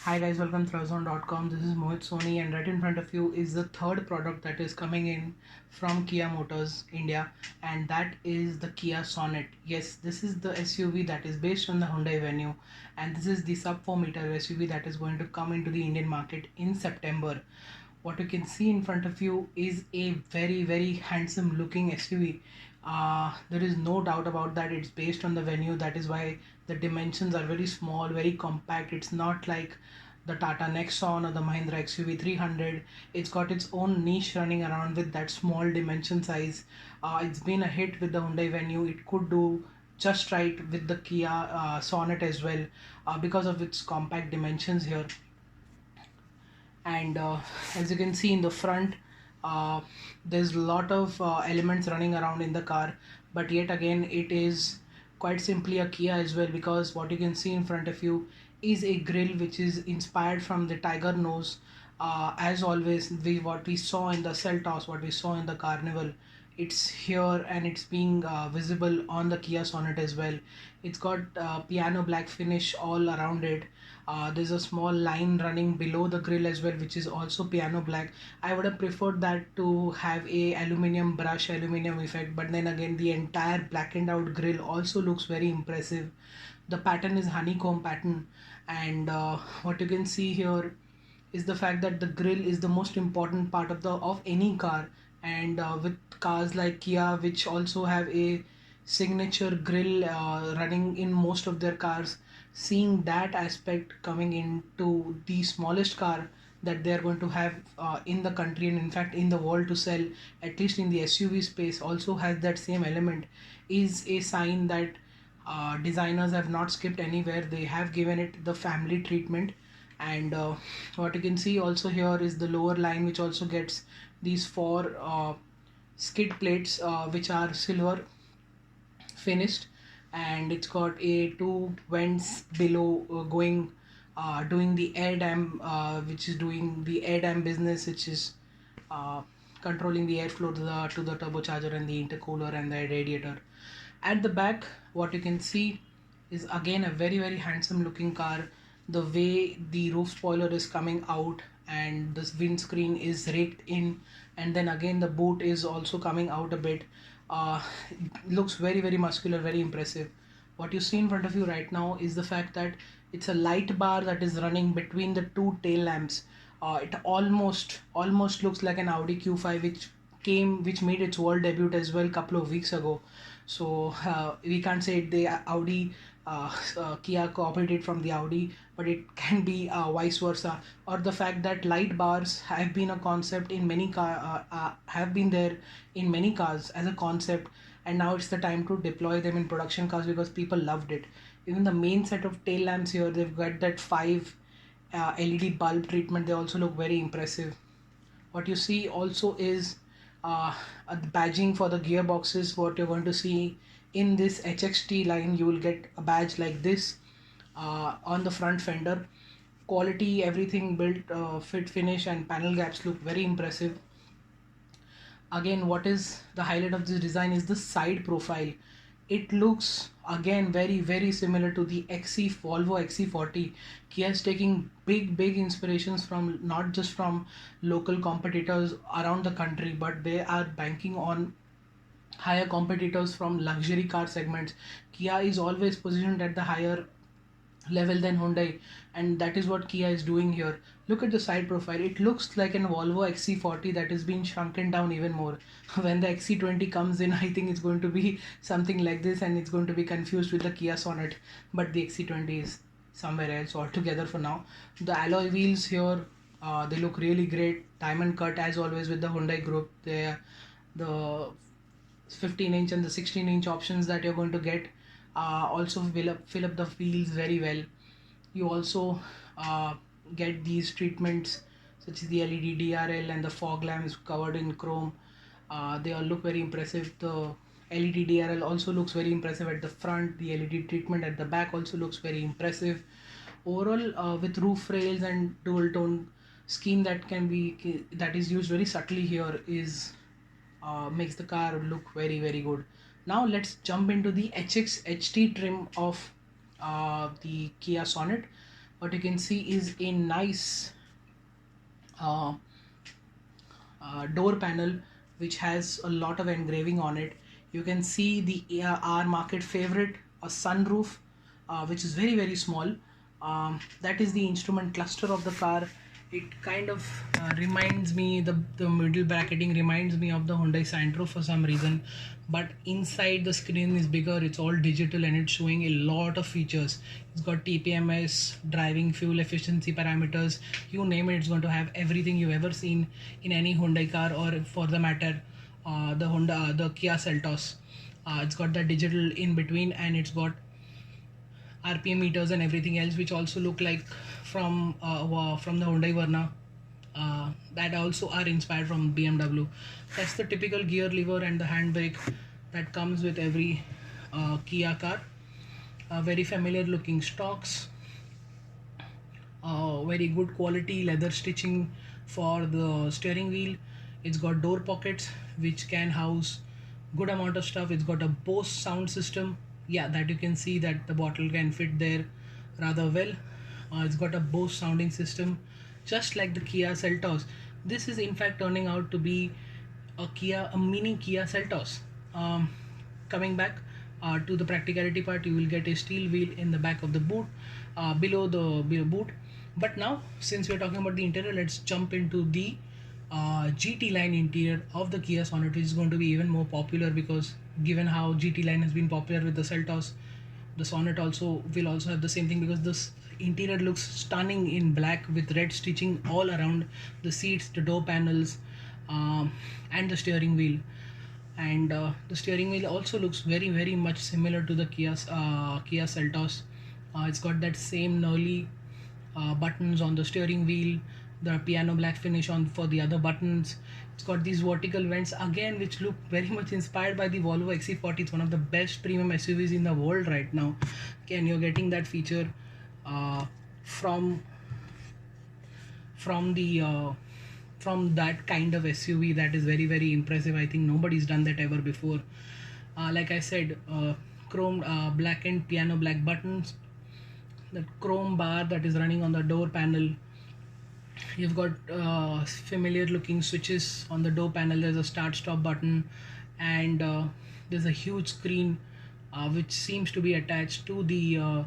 Hi guys, welcome to Throwzone.com. This is Mohit Soni, and right in front of you is the third product that is coming in from Kia Motors India, and that is the Kia Sonet. Yes, this is the SUV that is based on the Hyundai Venue, and this is the sub 4-meter SUV that is going to come into the Indian market in September. What you can see in front of you is a very handsome looking SUV. There is no doubt about that. It's based on the Venue. That is why the dimensions are very small, very compact. It's not like the Tata Nexon or the Mahindra XUV 300. It's got its own niche running around with that small dimension size. It's been a hit with the Hyundai Venue. It could do just right with the Kia Sonet as well, because of its compact dimensions here. And as you can see in the front, uh, there's a lot of elements running around in the car, but yet again it is quite simply a Kia as well, because what you can see in front of you is a grille which is inspired from the tiger nose. As always, what we saw in the Seltos, what we saw in the Carnival, it's here and it's being visible on the Kia Sonet as well. It's got piano black finish all around it. There's a small line running below the grill as well, which is also piano black. I would have preferred that to have a aluminium brush, aluminium effect, but then again the entire blackened out grill also looks very impressive. The pattern is honeycomb pattern, and what you can see here is the fact that the grill is the most important part of any car. And with cars like Kia, which also have a signature grill running in most of their cars, seeing that aspect coming into the smallest car that they are going to have in the country, and in fact in the world to sell, at least in the SUV space, also has that same element, is a sign that designers have not skipped anywhere. They have given it the family treatment. And what you can see also here is the lower line, which also gets these four skid plates, which are silver finished, and it's got a two vents below, going doing the air dam, which is doing the air dam business, which is uh, controlling the airflow to the turbocharger and the intercooler and the radiator. At the back, what you can see is again a very handsome looking car. The way the roof spoiler is coming out and this windscreen is raked in, and then again the boot is also coming out a bit. Looks very muscular, very impressive. What you see in front of you right now is the fact that it's a light bar that is running between the two tail lamps. It almost looks like an Audi Q5, which made its world debut as well couple of weeks ago. So we can't say the Audi Kia cooperated from the Audi, but it can be vice versa. Or the fact that light bars have been a concept in many have been there in many cars as a concept, and now it's the time to deploy them in production cars because people loved it. Even the main set of tail lamps here, they've got that five LED bulb treatment. They also look very impressive. What you see also is the badging for the gearboxes. What you're going to see in this HXT line, you will get a badge like this on the front fender. Quality, everything built, fit, finish, and panel gaps look very impressive. Again, what is the highlight of this design is the side profile. It looks again very similar to the Volvo XC40. Kia is taking big inspirations from, not just from local competitors around the country, but they are banking on higher competitors from luxury car segments. Kia is always positioned at the higher level than Hyundai, and that is what Kia is doing here. Look at the side profile. It looks like an Volvo XC40 that has been shrunken down even more. When the XC20 comes in, I think it's going to be something like this, and it's going to be confused with the Kia Sonet. But the XC20 is somewhere else altogether for now. The alloy wheels here, they look really great. Diamond cut as always with the Hyundai group. The 15-inch and the 16-inch options that you're going to get also fill up the wheels very well. You also get these treatments such as the LED DRL and the fog lamps covered in chrome. They all look very impressive. The LED DRL also looks very impressive at the front. The LED treatment at the back also looks very impressive. Overall, with roof rails and dual tone scheme that is used very subtly here, is makes the car look very good. Now let's jump into the HX HT trim of the Kia Sonet. what you can see is a nice uh, door panel which has a lot of engraving on it. You can see the our market favorite, a sunroof, which is very very small. That is the instrument cluster of the car. It kind of reminds me, the middle bracketing reminds me of the Hyundai Santro for some reason, but inside the screen is bigger. It's all digital and it's showing a lot of features. It's got TPMS, driving fuel efficiency parameters, you name it. It's going to have everything you've ever seen in any Hyundai car, or for the matter the Kia Seltos. It's got that digital in between, and it's got RPM meters and everything else, which also look like from the Hyundai Verna, that also are inspired from BMW. That's the typical gear lever and the handbrake that comes with every Kia car. Very familiar looking stocks, very good quality leather stitching for the steering wheel. It's got door pockets which can house good amount of stuff. It's got a Bose sound system, yeah, that you can see that the bottle can fit there rather well. It's got a Bose sounding system, just like the Kia Seltos. This is in fact turning out to be a mini Kia Seltos. Coming back to the practicality part, you will get a steel wheel in the back of the boot, below boot. But now, since we're talking about the interior, let's jump into the GT line interior of the Kia Sonet, which is going to be even more popular, because given how GT line has been popular with the Seltos, the Sonet also will also have the same thing, because this interior looks stunning in black with red stitching all around the seats, the door panels, and the steering wheel. And the steering wheel also looks very very much similar to the Kia Seltos. It's got that same gnarly buttons on the steering wheel, the piano black finish on for the other buttons. It's got these vertical vents again, which look very much inspired by the Volvo XC40. It's one of the best premium SUVs in the world right now. Again, you're getting that feature uh, from from the from that kind of SUV. That is very very impressive. I think nobody's done that ever before. Like I said, chrome blackened piano black buttons, that chrome bar that is running on the door panel. You've got familiar looking switches on the door panel. There's a start stop button, and there's a huge screen which seems to be attached to the uh,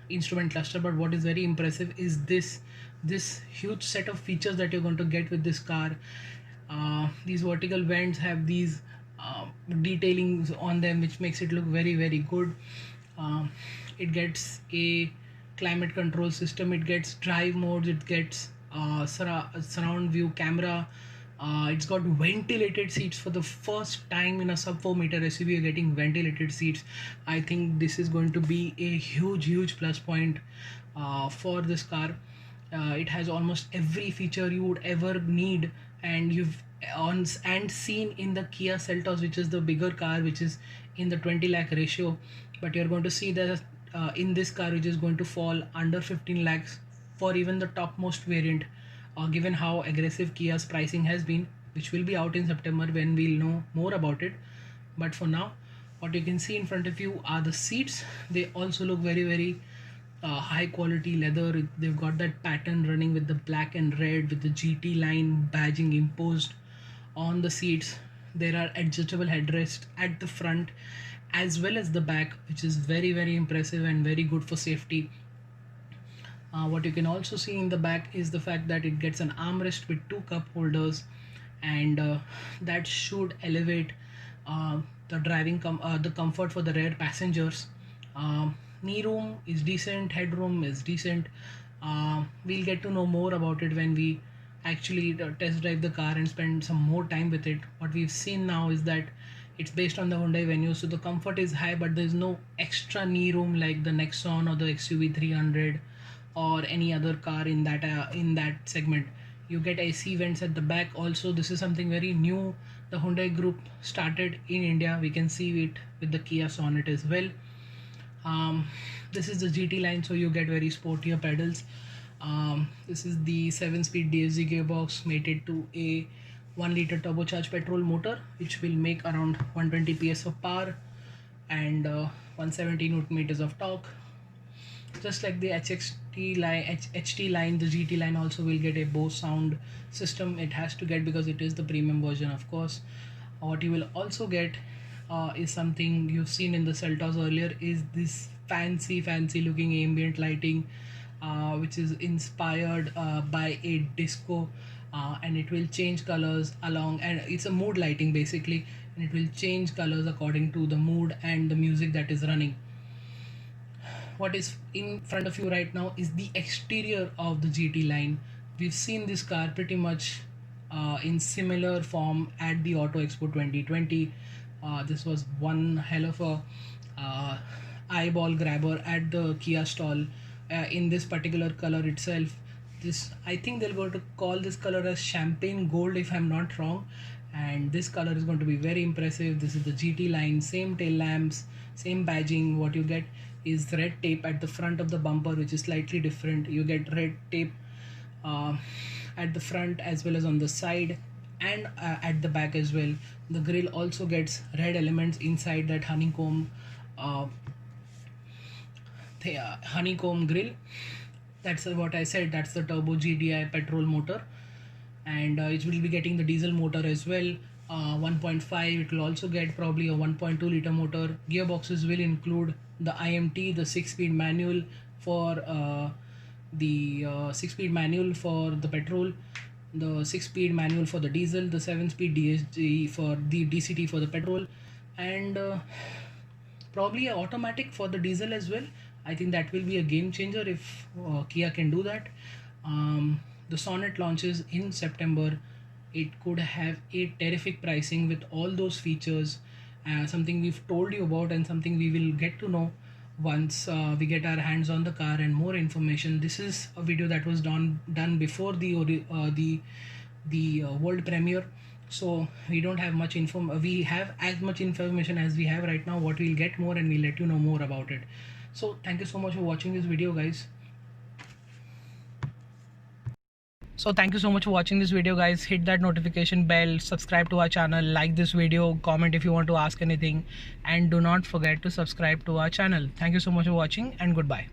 instrument cluster. But what is very impressive is this huge set of features that you're going to get with this car. These vertical vents have these detailings on them, which makes it look very very good. uh, it gets a climate control system, it gets drive modes, it gets surround view camera. It's got ventilated seats for the first time in a sub 4 meter SUV. You're getting ventilated seats. I think this is going to be a huge plus point for this car. It has almost every feature you would ever need, and you've on and seen in the Kia Seltos, which is the bigger car, which is in the 20 lakh ratio. But you're going to see that in this car, which is going to fall under 15 lakhs for even the topmost variant, given how aggressive Kia's pricing has been, which will be out in September when we'll know more about it. But for now, what you can see in front of you are the seats. They also look very very high quality leather. They've got that pattern running with the black and red with the GT line badging imposed on the seats. There are adjustable headrests at the front as well as the back, which is very very impressive and very good for safety. What you can also see in the back is the fact that it gets an armrest with two cup holders, and that should elevate the comfort for the rear passengers. Knee room is decent, headroom is decent. We'll get to know more about it when we actually test drive the car and spend some more time with it. What we've seen now is that it's based on the Hyundai Venue, so the comfort is high, but there's no extra knee room like the Nexon or the XUV 300 or any other car in that segment. You get AC vents at the back. Also, this is something very new the Hyundai group started in India. We can see it with the Kia Sonet as well. This is the GT line, so you get very sportier pedals. This is the 7-speed DSG gearbox mated to a 1 liter turbocharged petrol motor, which will make around 120 PS of power and 170 Nm of torque. Just like the HXT line, HT line, the GT line also will get a Bose sound system. It has to get, because it is the premium version, of course. What you will also get is something you've seen in the Celtos earlier, is this fancy looking ambient lighting, which is inspired by a disco, and it will change colors along, and it's a mood lighting basically, and it will change colors according to the mood and the music that is running. What is in front of you right now is the exterior of the GT line. We've seen this car pretty much in similar form at the Auto Expo 2020. This was one hell of a eyeball grabber at the Kia stall, in this particular color itself. This, I think they're going to call this color as champagne gold if I'm not wrong, and this color is going to be very impressive. This is the GT line, same tail lamps, same badging. What you get is red tape at the front of the bumper, which is slightly different. You get red tape uh, at the front as well as on the side, and at the back as well. The grill also gets red elements inside that honeycomb, uh, honeycomb grill. That's what I said, that's the turbo GDI petrol motor, and it will be getting the diesel motor as well, 1.5. It will also get probably a 1.2 liter motor. Gearboxes will include the IMT, the 6-speed manual for the 6-speed manual for the petrol, the 6-speed manual for the diesel, the 7-speed DSG for the DCT for the petrol, and probably a automatic for the diesel as well. I think that will be a game changer if Kia can do that. The Sonet launches in September. It could have a terrific pricing with all those features, something we've told you about and something we will get to know once we get our hands on the car and more information. This is a video that was done before the world premiere, so we don't have much info. We have as much information as we have right now. What we'll get more, and we'll let you know more about it. So thank you so much for watching this video, guys. So thank you so much for watching this video, guys. Hit that notification bell, subscribe to our channel, like this video, comment if you want to ask anything, and do not forget to subscribe to our channel. Thank you so much for watching, and goodbye.